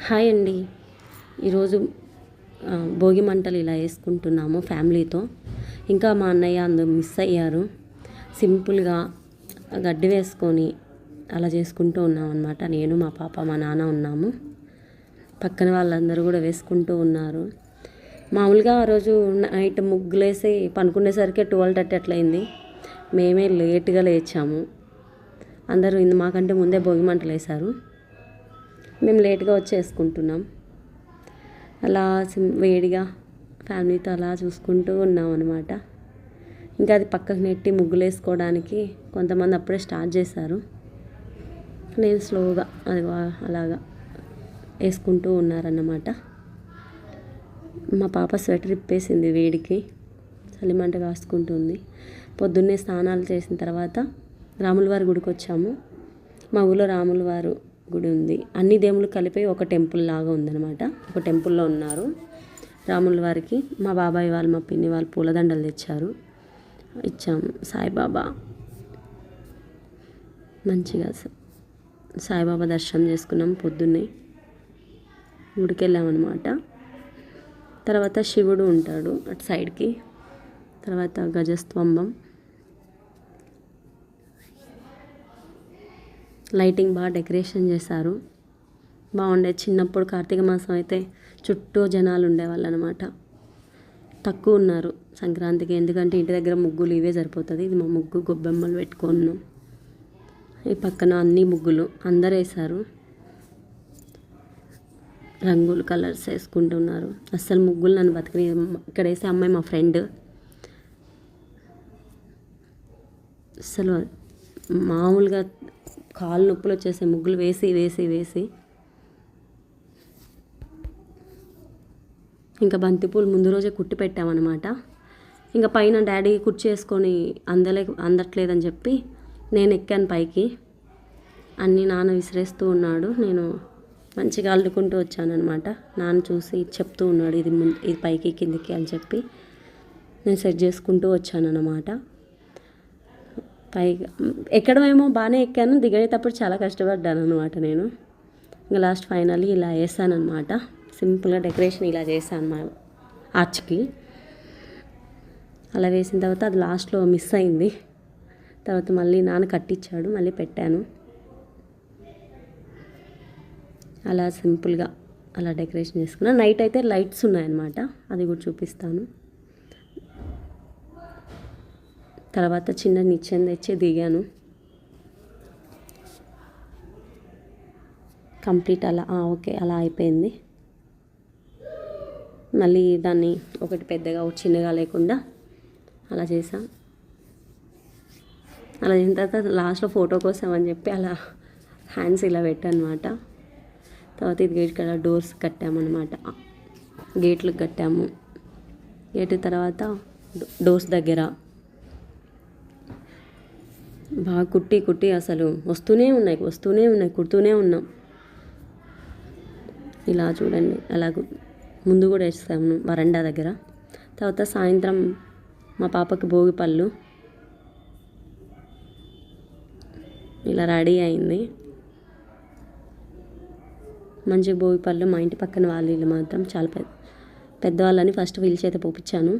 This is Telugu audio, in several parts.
హాయ్ అండి. ఈరోజు భోగి మంటలు ఇలా వేసుకుంటున్నాము ఫ్యామిలీతో. ఇంకా మా అన్నయ్య అందరూ మిస్ అయ్యారు. సింపుల్గా గడ్డి వేసుకొని అలా చేసుకుంటూ ఉన్నాం అనమాట. నేను, మా పాప, మా నాన్న ఉన్నాము. పక్కన వాళ్ళందరూ కూడా వేసుకుంటూ ఉన్నారు. మామూలుగా ఆ రోజు నైట్ ముగ్గులేసి పనుకునేసరికి 12:30 అట్లయింది. మేమే లేట్గా లేచాము. అందరూ మాకంటే ముందే భోగి మంటలు వేశారు. మేము లేట్గా వచ్చేసుకుంటున్నాం. అలా వేడిగా ఫ్యామిలీతో అలా చూసుకుంటూ ఉన్నాం అనమాట. ఇంకా అది పక్కకు నెట్టి ముగ్గులు వేసుకోవడానికి కొంతమంది అప్పుడే స్టార్ట్ చేశారు. నేను స్లోగా అది అలాగా వేసుకుంటూ ఉన్నారన్నమాట. మా పాప స్వెటర్ ఇప్పేసింది వేడికి, చలిమంట కాసుకుంటుంది. పొద్దున్నే స్నానాలు చేసిన తర్వాత రాములవారి గుడికి వచ్చాము. మా ఊళ్ళో రాములవారు గుడి ఉంది. అన్ని దేవుళ్ళు కలిపి ఒక టెంపుల్ లాగా ఉందన్నమాట. ఒక టెంపుల్లో ఉన్నారు రాముల వారికి. మా బాబాయ్ వాళ్ళు, మా పిన్ని వాళ్ళు పూలదండలు తెచ్చారు, ఇచ్చాము. సాయిబాబా మంచిగా సాయిబాబా దర్శనం చేసుకున్నాం. పొద్దున్నే గుడికి వెళ్ళామన్నమాట. తర్వాత శివుడు ఉంటాడు అటు సైడ్కి. తర్వాత గజస్తంభం, లైటింగ్ బాగా డెకరేషన్ చేశారు. బాగుండే. చిన్నప్పుడు కార్తీక మాసం అయితే చుట్టూ జనాలు ఉండేవాళ్ళు అనమాట. తక్కువ ఉన్నారు సంక్రాంతికి, ఎందుకంటే ఇంటి దగ్గర ముగ్గులు ఇవే సరిపోతుంది. ఇది మా ముగ్గు, గొబ్బెమ్మలు పెట్టుకున్నాం. ఈ పక్కన అన్ని ముగ్గులు అందరు వేశారు. రంగులు కలర్స్ వేసుకుంటున్నారు. అస్సలు ముగ్గులు నన్ను బతికిన. ఇక్కడ వేసే అమ్మాయి మా ఫ్రెండ్. అసలు మామూలుగా కాళ్ళు నొప్పులు వచ్చేసే ముగ్గులు వేసి వేసి వేసి. ఇంకా బంతిపూలు ముందు రోజే కుట్టి పెట్టామన్నమాట. ఇంకా పైన డాడీ కుర్చీ వేసుకొని అందట్లేదని చెప్పి నేను ఎక్కాను పైకి. అన్నీ నాన్న విసిరేస్తూ ఉన్నాడు. నేను మంచిగా అల్లుకుంటూ వచ్చానమాట. నాన్న చూసి చెప్తూ ఉన్నాడు, ఇది పైకి కిందికి అని చెప్పి నేను సెట్ చేసుకుంటూ వచ్చానన్నమాట. పైగా ఎక్కడమేమో బాగానే ఎక్కాను, దిగేటప్పుడు చాలా కష్టపడ్డాను అనమాట నేను. ఇంకా లాస్ట్ ఫైనల్లీ ఇలా వేసానమాట. సింపుల్గా డెకరేషన్ ఇలా చేశాను మా ఆర్చ్కి. అలా వేసిన తర్వాత అది లాస్ట్లో మిస్ అయింది. తర్వాత మళ్ళీ నాన్న కట్టించాడు, మళ్ళీ పెట్టాను. అలా సింపుల్గా అలా డెకరేషన్ చేసుకున్నాను. నైట్ అయితే లైట్స్ ఉన్నాయన్నమాట, అది కూడా చూపిస్తాను. తర్వాత చిన్న నిచ్చెన తెచ్చి దిగాను. కంప్లీట్ అలా ఓకే అలా అయిపోయింది. మళ్ళీ దాన్ని ఒకటి పెద్దగా చిన్నగా లేకుండా అలా చేసాం. అలా చేసిన తర్వాత లాస్ట్లో ఫోటో కోసం అని చెప్పి అలా హ్యాండ్స్ ఇలా పెట్టానమాట. తర్వాత ఇది గేట్ కడ డోర్స్ కట్టామన్నమాట. గేట్లకు కట్టాము. గేట్ తర్వాత డోర్స్ దగ్గర బాగా కుట్టి అసలు వస్తూనే ఉన్నాయి కుడుతూనే ఉన్నాం. ఇలా చూడండి, అలా ముందు కూడా వేస్తాము వరండా దగ్గర. తర్వాత సాయంత్రం మా పాపకి భోగి పళ్ళు ఇలా రెడీ అయింది. మంచిగా భోగి పళ్ళు. మా ఇంటి పక్కన వాళ్ళు మాత్రం చాలా పెద్దవాళ్ళని ఫస్ట్ వీళ్ళ చేత పోపించాను.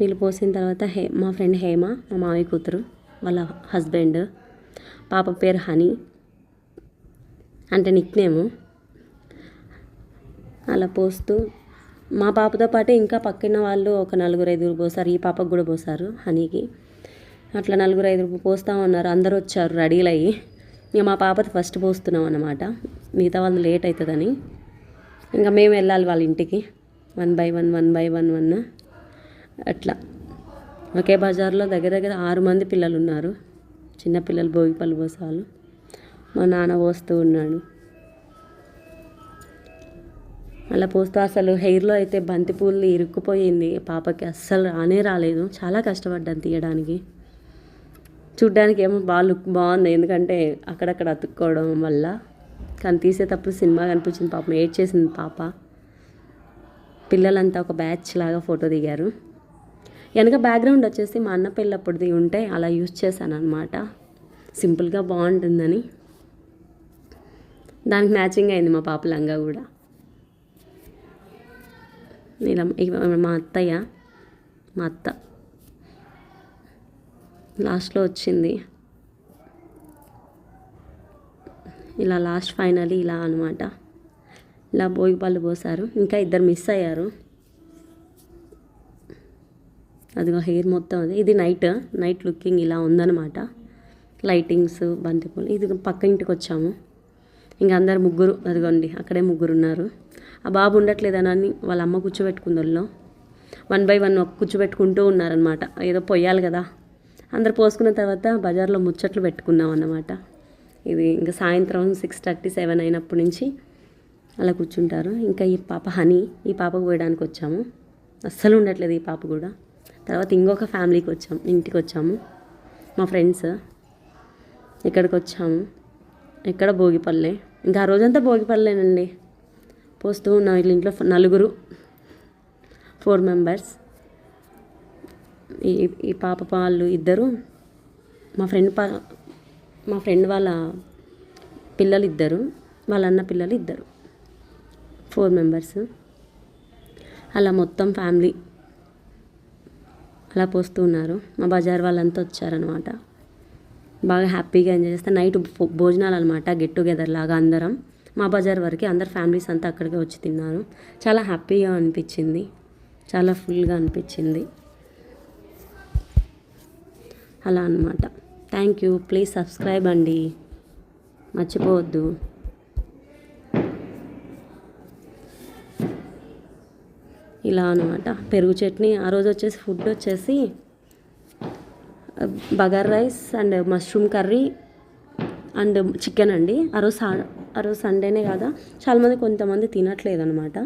నీళ్ళు పోసిన తర్వాత మా ఫ్రెండ్ హేమ, మా మామయ్య కూతురు వాళ్ళ హస్బెండ్, పాప పేరు హనీ అంటే నిక్నేము. అలా పోస్తూ మా పాపతో పాటు ఇంకా పక్కన వాళ్ళు ఒక 4-5 పోసారు. ఈ పాపకు కూడా పోసారు, హనీకి. అట్లా 4-5 పోస్తూ ఉన్నారు. అందరూ వచ్చారు రెడీలు అయ్యి. ఇక మా పాపది ఫస్ట్ పోస్తున్నాం అన్నమాట. మిగతా వాళ్ళు లేట్ అవుతుందని ఇంకా మేము వెళ్ళాలి వాళ్ళ ఇంటికి. 1 by 1 అట్లా. ఒకే బజార్లో దగ్గర 6 మంది పిల్లలు ఉన్నారు. చిన్నపిల్లలు భోగి పళ్ళు పోసేవాళ్ళు. మా నాన్న పోస్తూ ఉన్నాడు. అలా పోస్తూ అసలు హెయిర్లో అయితే బంతిపూలు ఇరుక్కుపోయింది పాపకి. అస్సలు రాలేదు. చాలా కష్టపడ్డాను తీయడానికి. చూడ్డానికి ఏమో లుక్ బాగుంది, ఎందుకంటే అక్కడక్కడ అతుక్కోవడం వల్ల. కానీ తీసేటప్పుడు సినిమా కనిపించింది. పాపం ఏడ్ చేసింది పాప. పిల్లలంతా ఒక బ్యాచ్ లాగా ఫోటో దిగారు. వెనక బ్యాక్గ్రౌండ్ వచ్చేసి మా అన్న పెళ్ళప్పుడుది ఉంటే అలా యూజ్ చేశాను అనమాట. సింపుల్గా బాగుంటుందని. దానికి మ్యాచింగ్ అయింది మా పాప లంగా కూడా. ఇలా మా అత్తయ్య, మా అత్త లాస్ట్లో వచ్చింది. ఇలా లాస్ట్ ఫైనలీ ఇలా అనమాట. ఇలా భోగి పళ్ళు పోసారు. ఇంకా ఇద్దరు మిస్ అయ్యారు. అదిగో హెయిర్ మొత్తం అది. ఇది నైట్ లుకింగ్ ఇలా ఉందన్నమాట. లైటింగ్స్, బంతిపూలు. ఇది పక్క ఇంటికి వచ్చాము. ఇంకా అందరు ముగ్గురు, అదిగోండి అక్కడే ముగ్గురు ఉన్నారు. ఆ బాబు ఉండట్లేదని వాళ్ళ అమ్మ కూర్చోబెట్టుకుంది ఒళ్ళో. 1 by 1 కూర్చోబెట్టుకుంటూ ఉన్నారనమాట. ఏదో పొయ్యాలి కదా. అందరు పోసుకున్న తర్వాత బజార్లో ముచ్చట్లు పెట్టుకున్నాం అన్నమాట. ఇది ఇంకా సాయంత్రం 6:30, 7 అయినప్పటి నుంచి అలా కూర్చుంటారు. ఇంకా ఈ పాప హనీ, ఈ పాపకు పోయడానికి వచ్చాము. అస్సలు ఉండట్లేదు ఈ పాప కూడా. తర్వాత ఇంకొక ఫ్యామిలీకి ఇంటికి వచ్చాము, మా ఫ్రెండ్స్. ఇక్కడికి వచ్చాము. ఇక్కడ భోగిపల్లె. ఇంకా ఆ రోజంతా భోగిపల్లేనండి. పోస్తూ ఉన్నాం. వీళ్ళ ఇంట్లో 4 మెంబర్స్. ఈ పాప వాళ్ళు ఇద్దరు, మా ఫ్రెండ్ వాళ్ళ పిల్లలు ఇద్దరు, వాళ్ళ అన్న పిల్లలు ఇద్దరు, 4 మెంబర్స్. అలా మొత్తం ఫ్యామిలీ అలా పోస్తూ ఉన్నారు. మా బజార్ వాళ్ళంతా వచ్చారనమాట. బాగా హ్యాపీగా ఎంజాయ్ చేస్తే నైట్ భోజనాలు అనమాట. గెట్ టుగెదర్ లాగా అందరం మా బజార్ వరకు అందరు ఫ్యామిలీస్ అంతా అక్కడికే వచ్చి తిన్నారు. చాలా హ్యాపీగా అనిపించింది, చాలా ఫుల్గా అనిపించింది. అలా అనమాట. Thank you. ప్లీజ్ సబ్స్క్రైబ్ అండి, మర్చిపోవద్దు. ఇలా అనమాట. పెరుగు చట్నీ. ఆ రోజు వచ్చేసి ఫుడ్ వచ్చేసి bagara rice and mushroom curry and chicken అండి. ఆ రోజు సండేనే కదా, కొంతమంది తినట్లేదు అనమాట.